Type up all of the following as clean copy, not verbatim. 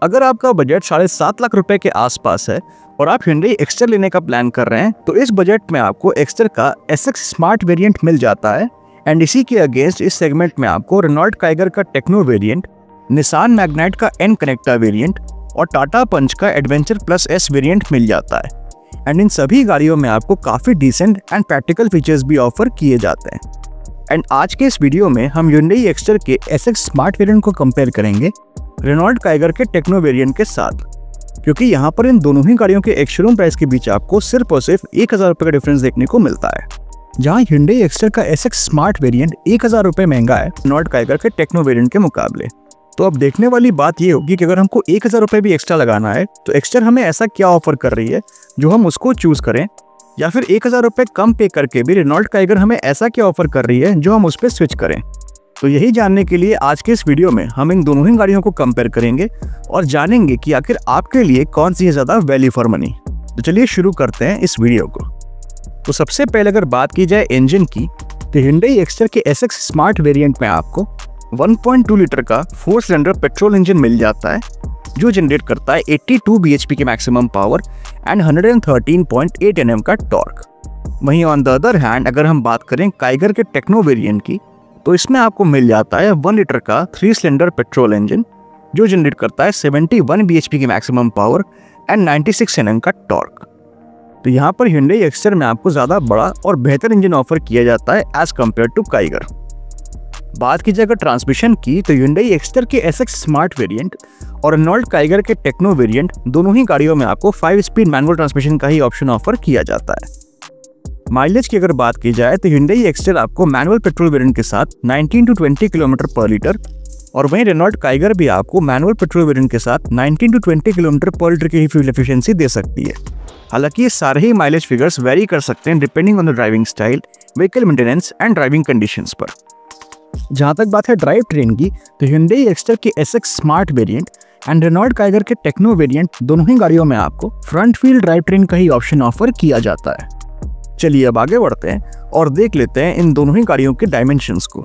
अगर आपका बजट 7.5 लाख रुपए के आसपास है और आप Hyundai Exter लेने का प्लान कर रहे हैं तो इस बजट में आपको Exter का SX स्मार्ट वेरिएंट मिल जाता है। एंड इसी के अगेंस्ट इस सेगमेंट में आपको Renault Kiger का टेक्नो वेरिएंट, Nissan Magnite का N कनेक्टा वेरिएंट और टाटा पंच का एडवेंचर प्लस S वेरिएंट मिल जाता है। एंड इन सभी गाड़ियों में आपको काफ़ी डिसेंट एंड प्रैक्टिकल फीचर्स भी ऑफर किए जाते हैं। एंड आज के इस वीडियो में हम Hyundai Exter के SX स्मार्ट वेरिएंट को कंपेयर करेंगे Renault Kiger के टेक्नो वेरिएंट के साथ, क्योंकि यहाँ पर इन दोनों ही गाड़ियों के एक शोरूम प्राइस के बीच आपको सिर्फ और सिर्फ 1000 रुपये का डिफरेंस देखने को मिलता है। जहाँ Hyundai Exter का SX स्मार्ट वेरिएंट 1000 रुपये महंगा है Renault Kiger के टेक्नो वेरिएंट के मुकाबले। तो अब देखने वाली बात ये होगी कि अगर हमको 1000 रुपये भी एक्स्ट्रा लगाना है तो Exter हमें ऐसा क्या ऑफर कर रही है जो हम उसको चूज करें, या फिर 1000 रुपये कम पे करके भी Renault Kiger हमें ऐसा क्या ऑफर कर रही है जो हम उस पर स्विच करें। तो यही जानने के लिए आज के इस वीडियो में हम इन दोनों ही गाड़ियों को कंपेयर करेंगे और जानेंगे कि आखिर आपके लिए कौन सी है ज़्यादा वैल्यू फॉर मनी। तो चलिए शुरू करते हैं इस वीडियो को। तो सबसे पहले अगर बात की जाए इंजन की तो Hyundai Exter के SX स्मार्ट वेरिएंट में आपको 1.2 लीटर का 4 सिलेंडर पेट्रोल इंजन मिल जाता है जो जनरेट करता है 82 bhp की मैक्सिमम पावर एंड 113.8 Nm का टॉर्क। वहीं ऑन द अदर हैंड अगर हम बात करें Kiger के टेक्नो वेरिएंट की तो इसमें आपको मिल जाता है 1 लीटर का 3 सिलेंडर पेट्रोल इंजन जो जनरेट करता है 71 bhp की मैक्सिमम पावर एंड 96 Nm का टॉर्क। तो यहाँ पर Hyundai Exter में आपको ज़्यादा बड़ा और बेहतर इंजन ऑफर किया जाता है एज कम्पेयर टू Kiger। बात की जाए अगर ट्रांसमिशन की तो Hyundai Exter के SX स्मार्ट वेरिएंट और Renault Kiger के टेक्नो वेरिएंट दोनों ही गाड़ियों में आपको 5 स्पीड मैनुअल ट्रांसमिशन का ही ऑप्शन ऑफर किया जाता है। माइलेज की अगर बात की जाए तो Hyundai Exter आपको मैनुअल पेट्रोल वेरिएंट के साथ 19 to 20 किलोमीटर पर लीटर और वहीं Renault Kiger भी आपको मैनुअल पेट्रोल वेरिएंट के साथ 19 to 20 किलोमीटर पर लीटर की ही फ्यूल एफिशिएंसी दे सकती है। हालांकि ये सारे ही माइलेज फिगर्स वेरी कर सकते हैं depending on the driving style, vehicle maintenance and driving conditions पर। जहाँ तक बात है ड्राइव ट्रेन की तो Hyundai Exter के SX smart variant and Renault Kiger के टेक्नो वेरिएंट दोनों ही गाड़ियों में आपको फ्रंट व्हील ड्राइव ट्रेन का ही ऑप्शन ऑफर किया जाता है। चलिए अब आगे बढ़ते हैं और देख लेते हैं इन दोनों ही गाड़ियों के डायमेंशंस को।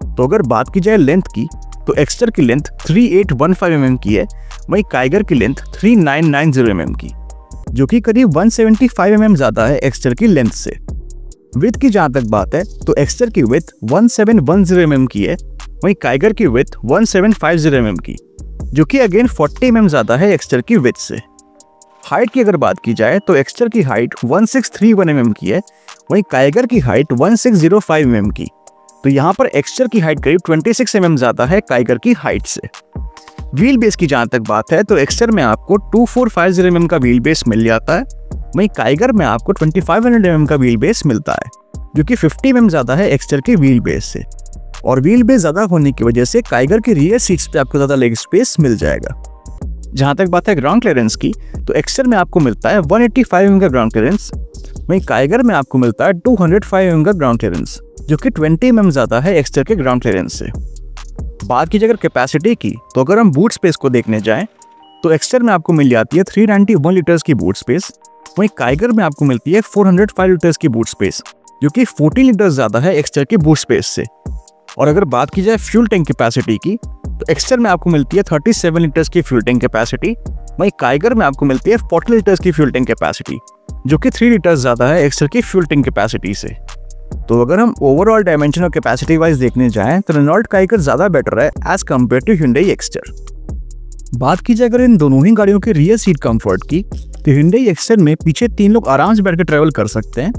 तो अगर बात की जाए लेंथ की तो Exter की लेंथ 3815 mm की है, वहीं Kiger की लेंथ 3990 mm की, जो कि करीब 175 mm ज़्यादा है Exter की लेंथ से। विड्थ की जहाँ तक बात है तो Exter की विड्थ 1710 mm की है, वहीं Kiger की विड्थ 1750 mm की, जो कि अगेन 40 mm ज़्यादा है Exter की विड्थ से। हाइट की अगर बात की जाए तो Exter की हाइट 1631 mm की है, वहीं Kiger की हाइट 1605 mm की। तो यहाँ पर Exter की हाइट करीब 26 mm ज़्यादा है Kiger की हाइट से। व्हील बेस की जहाँ तक बात है तो Exter में आपको 2450 mm का व्हील बेस मिल जाता है, वहीं Kiger में आपको 2500 mm का व्हील बेस मिलता है, जो कि 50 mm ज़्यादा है Exter के व्हील बेस से। और व्हील बेस ज़्यादा होने की वजह से Kiger की रियर सीट्स पे आपको ज़्यादा लेग स्पेस मिल जाएगा। जहाँ तक बात है ग्राउंड क्लियरेंस की तो Exter में आपको मिलता है 185 mm का ग्राउंड क्लियरेंस, वहीं Kiger में आपको मिलता है 205 mm का ग्राउंड क्लियरेंस, जो कि 20 mm ज़्यादा है Exter के ग्राउंड क्लियरेंस से। बात की जाए अगर कैपेसिटी की तो अगर हम बूट स्पेस को देखने जाएं तो Exter में आपको मिल जाती है 391 लीटर्स की बूट स्पेस, वहीं Kiger में आपको मिलती है 405 लीटर्स की बूट स्पेस, जो कि 14 लीटर्स ज़्यादा है Exter की बूट स्पेस से। और अगर बात की जाए फ्यूल टैंक कैपेसिटी की तो Exter में आपको मिलती है 37 लीटर्स की फ्यूल टैंक कैपेसिटी, वहीं Kiger में आपको मिलती है 40 लीटर्स की फ्यूल टैंक कैपेसिटी, जो कि 3 लीटर्स ज़्यादा है Exter की फ्यूल टैंक कैपेसिटी से। तो अगर हम ओवरऑल डायमेंशन और कैपेसिटी वाइज देखने जाएं तो Renault Kiger ज़्यादा बेटर है as compared to Hyundai Exter। बात की जाए अगर इन दोनों ही गाड़ियों के रियर सीट कंफर्ट की तो Hyundai Exter में पीछे 3 लोग आराम से बैठ कर ट्रैवल कर सकते हैं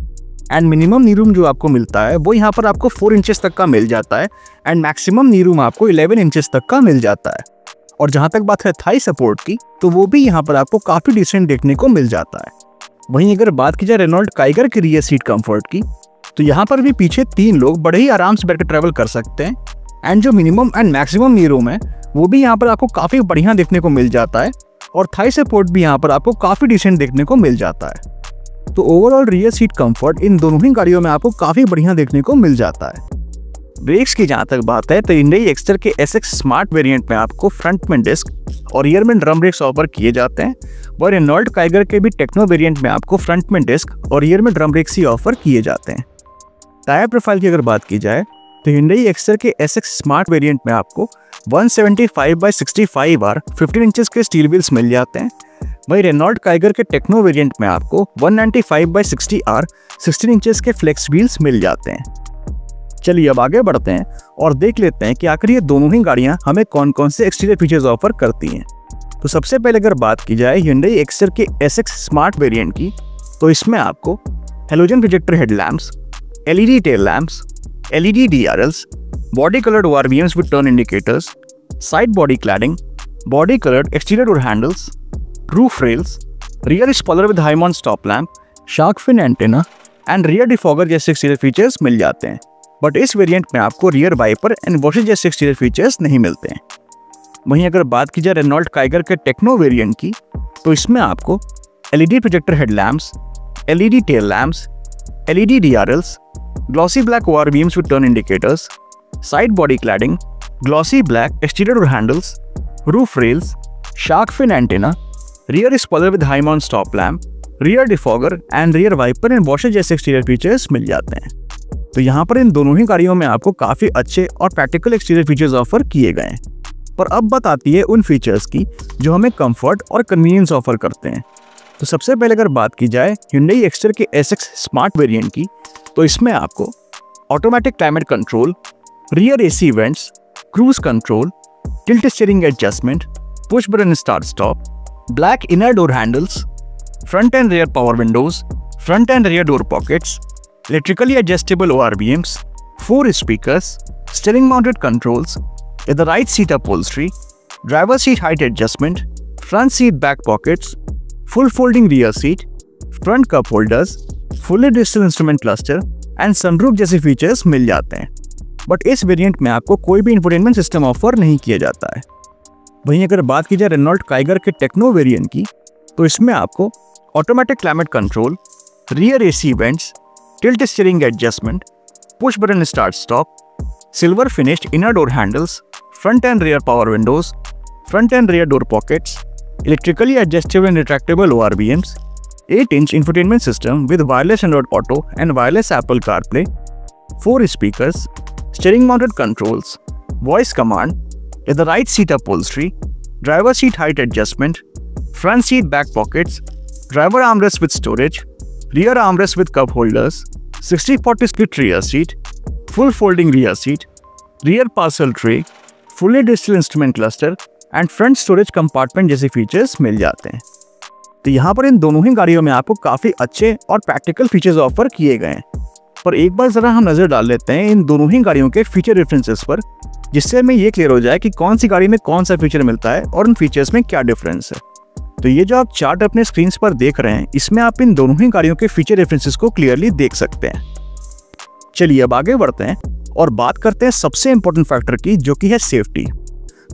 एंड मिनिमम नी रूम जो आपको मिलता है वो यहाँ पर आपको 4 इंचेस तक का मिल जाता है एंड मैक्सिमम नी रूम आपको 11 इंचेस तक का मिल जाता है। और जहाँ तक बात है थाई सपोर्ट की तो वो भी यहाँ पर आपको काफ़ी डिसेंट देखने को मिल जाता है। वहीं अगर बात की जाए Renault Kiger की रियर सीट कंफर्ट की तो यहाँ पर भी पीछे 3 लोग बड़े ही आराम से बैठ कर ट्रैवल कर सकते हैं एंड जो minimum and maximum knee room है वो भी यहाँ पर आपको काफ़ी बढ़िया देखने को मिल जाता है और थाई सपोर्ट भी यहाँ पर आपको काफ़ी डिसेंट देखने को मिल जाता है। तो overall rear seat comfort in दोनों ही गाड़ियों में आपको काफ़ी बढ़िया देखने को मिल जाता है। ब्रेक्स की जहाँ तक बात है तो Hyundai Exter के SX स्मार्ट वेरिएंट में आपको फ्रंट में डिस्क और रियर में ड्रम ब्रेक्स ऑफर किए जाते हैं, और Renault Kiger के भी टेक्नो वेरिएंट में आपको फ्रंट में डिस्क और रियर में ड्रम ब्रेक्स ही ऑफर किए जाते हैं। टायर प्रोफाइल की अगर बात की जाए तो Hyundai Exter के SX स्मार्ट वेरिएंट में आपको 175/65 और 15 इंचेस के स्टील व्हील्स मिल जाते हैं। वहीं रेनॉल्ट काइगर के टेक्नो वेरिएंट में आपको 195/60 और 16 इंचेस के फ्लेक्स व्हील्स मिल जाते हैं। चलिए अब आगे बढ़ते हैं और देख लेते हैं कि आखिर ये दोनों ही गाड़ियां हमें कौन कौन से एक्सटीरियर फीचर्स ऑफर करती हैं। तो सबसे पहले अगर बात की जाए Hyundai Exter के SX स्मार्ट वेरिएंट की, तो इसमें आपको halogen projector headlamps, LED tail lamps, LED DRLs, body coloured ORVMs with turn indicators, side body cladding, body coloured exterior door handles, roof rails, rear spoiler with high mount stop lamp, shark fin antenna and rear defogger जैसे exterior features मिल जाते हैं। But इस variant में आपको rear wiper and washer जैसे exterior features नहीं मिलते हैं। वहीं अगर बात की जाए रेनॉल्ट काइगर के टेक्नो वेरिएंट की, तो इसमें आपको LED projector headlamps, LED tail lamps, LED DRLs, glossy black ORVMs with turn indicators, side body cladding, glossy black exterior door handles, roof rails, shark fin antenna, rear spoiler with high mount stop lamp, rear defogger and rear wiper and washer जैसे exterior features मिल जाते हैं। तो यहाँ पर इन दोनों ही गाड़ियों में आपको काफ़ी अच्छे और प्रैक्टिकल एक्सटीरियर फीचर्स ऑफर किए गए हैं। पर अब बात आती है उन फीचर्स की जो हमें कंफर्ट और कन्वीनियंस ऑफर करते हैं। तो सबसे पहले अगर बात की जाए Hyundai Exter के SX स्मार्ट वेरिएंट की, तो इसमें आपको automatic climate control, rear AC vents, cruise control, tilt steering adjustment, push button start stop, black inner door handles, front end rear power Windows, front end rear door pockets, electrically adjustable ORVMs, 4 speakers, steering mounted controls, with the right seat upholstery, driver seat height adjustment, front seat back pockets, full folding rear seat, front cup holders, fully digital instrument cluster and sunroof जैसे features मिल जाते हैं। But इस variant में आपको कोई भी infotainment system offer नहीं किया जाता है। वहीं अगर बात की जाए रेनॉल्ट काइगर के टेक्नो वेरिएंट की, तो इसमें आपको automatic climate control, rear AC vents, tilt steering adjustment, push button start stop, silver finished inner door handles, front and rear power windows, front and rear door pockets, electrically adjustable and retractable ORVMs, 8-inch infotainment system with wireless Android Auto and wireless Apple CarPlay, 4 speakers, steering mounted controls, voice command, with the right seat upholstery, driver seat height adjustment, front seat back pockets, driver armrest with storage, rear armrest with cup holders, 60/40 split rear seat, full folding rear seat, rear parcel tray, fully digital instrument cluster and front storage compartment जैसे features मिल जाते हैं। तो यहाँ पर इन दोनों ही गाड़ियों में आपको काफ़ी अच्छे और प्रैक्टिकल फीचर्स ऑफर किए गए हैं। पर एक बार ज़रा हम नज़र डाल लेते हैं इन दोनों ही गाड़ियों के फीचर रेफरेंसेस पर, जिससे हमें ये क्लियर हो जाए कि कौन सी गाड़ी में कौन सा फीचर मिलता है और उन फीचर्स में क्या डिफरेंस है। तो ये जो आप चार्ट अपने स्क्रीन पर देख रहे हैं, इसमें आप इन दोनों ही गाड़ियों के फीचर रेफरेंसेस को क्लियरली देख सकते हैं। चलिए अब आगे बढ़ते हैं और बात करते हैं सबसे इंपॉर्टेंट फैक्टर की, जो कि है सेफ्टी।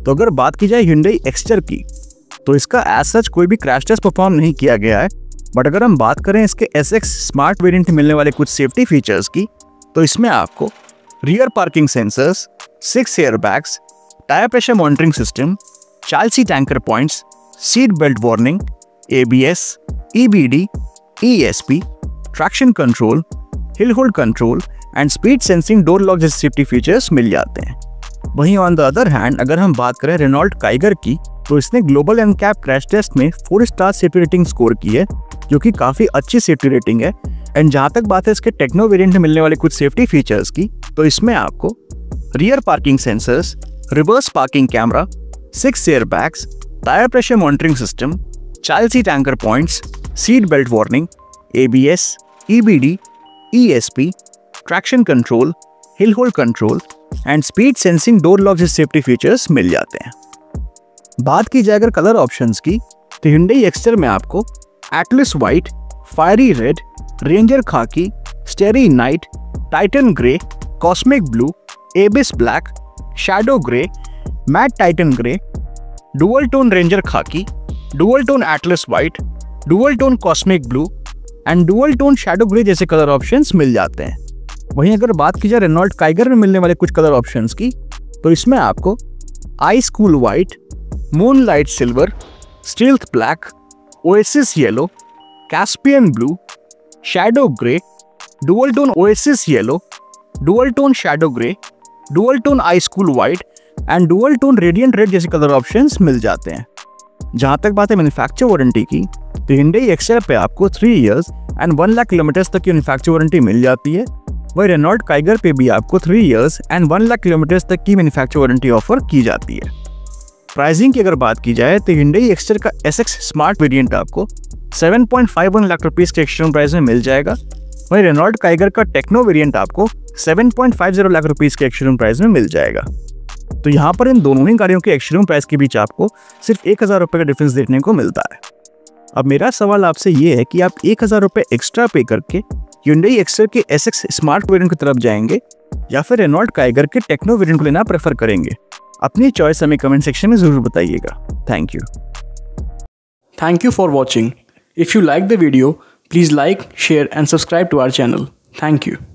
तो अगर बात की जाए Hyundai Exter की, तो इसका एज सच कोई भी क्रैश टेस्ट परफॉर्म नहीं किया गया है। बट अगर हम बात करें इसके SX स्मार्ट वेरिएंट में मिलने वाले कुछ सेफ्टी फीचर्स की, तो इसमें आपको rear parking sensors, 6 airbags, tyre pressure monitoring system, child seat anchor points, seat belt warning, ABS, EBD, ESP, traction control, hill hold control and speed sensing door lock जैसे safety features मिल जाते हैं। वहीं on the other hand अगर हम बात करें Renault Kiger की, तो इसने ग्लोबल NCAP क्रैश टेस्ट में 4 स्टार सेफ्टी रेटिंग स्कोर की है, जो कि काफ़ी अच्छी सेफ्टी रेटिंग है। एंड जहाँ तक बात है इसके टेक्नो वेरिएंट में मिलने वाले कुछ सेफ्टी फीचर्स की, तो इसमें आपको rear parking sensors, reverse parking camera, 6 airbags, tyre pressure monitoring system, child seat anchor points, seat belt warning, ABS, EBD, ESP, traction control, hill hold control and speed sensing door lock जैसे safety features मिल जाते हैं। बात की जाए अगर colour options की, तो Hyundai Exter में आपको Atlas white, fiery red, ranger khaki, starry night, Titan grey, cosmic blue, abyss black, shadow grey, matte Titan grey, dual tone ranger khaki, dual tone Atlas white, dual tone cosmic blue and dual tone shadow grey जैसे colour options मिल जाते हैं। वहीं अगर बात की जाए Renault Kiger में मिलने वाले कुछ कलर ऑप्शंस की, तो इसमें आपको ice cool white, moon light silver, stealth black, oasis yellow, Caspian blue, shadow grey, dual tone oasis yellow, dual tone shadow grey, dual tone ice cool white and dual tone radiant red जैसे colour options मिल जाते हैं। जहाँ तक बात है manufacture warranty की, तो Hyundai Excel पे आपको 3 इयर्स एंड 1 लाख किलोमीटर्स तक की मैन्युफैक्चर वारंटी मिल जाती है। वही रेनॉल्ट काइगर पे भी आपको 3 इयर्स एंड 1 लाख किलोमीटर्स तक की मैन्युफैक्चर वारंटी ऑफर की जाती है। प्राइसिंग की अगर बात की जाए तो Hyundai Excel का SX स्मार्ट वेरिएंट आपको 7.51 लाख रुपीस के एक्सटर्नल प्राइस में मिल जाएगा। वही रेनॉल्ट काइगर का टेक्नो वेरिएंट आपको 7.50 लाख रुपीस के एक्सटर्नल प्राइस में मिल जाएगा। तो यहाँ पर इन दोनों ही गाड़ियों के एक्सटर्नल प्राइस के बीच आपको सिर्फ 1000 रुपये का डिफरेंस देखने को मिलता है। अब मेरा सवाल आपसे ये है कि आप 1000 रुपये एक्स्ट्रा पे करके Hyundai Excel के SX स्मार्ट वेरिएंट की तरफ जाएंगे या फिर रेनॉल्ट काइगर के टेक्नो वेरिएंट को लेना प्रेफर करेंगे? अपनी चॉइस हमें कमेंट सेक्शन में जरूर बताइएगा। Thank you. Thank you for watching. If you like the video, please like, share and subscribe to our channel. Thank you.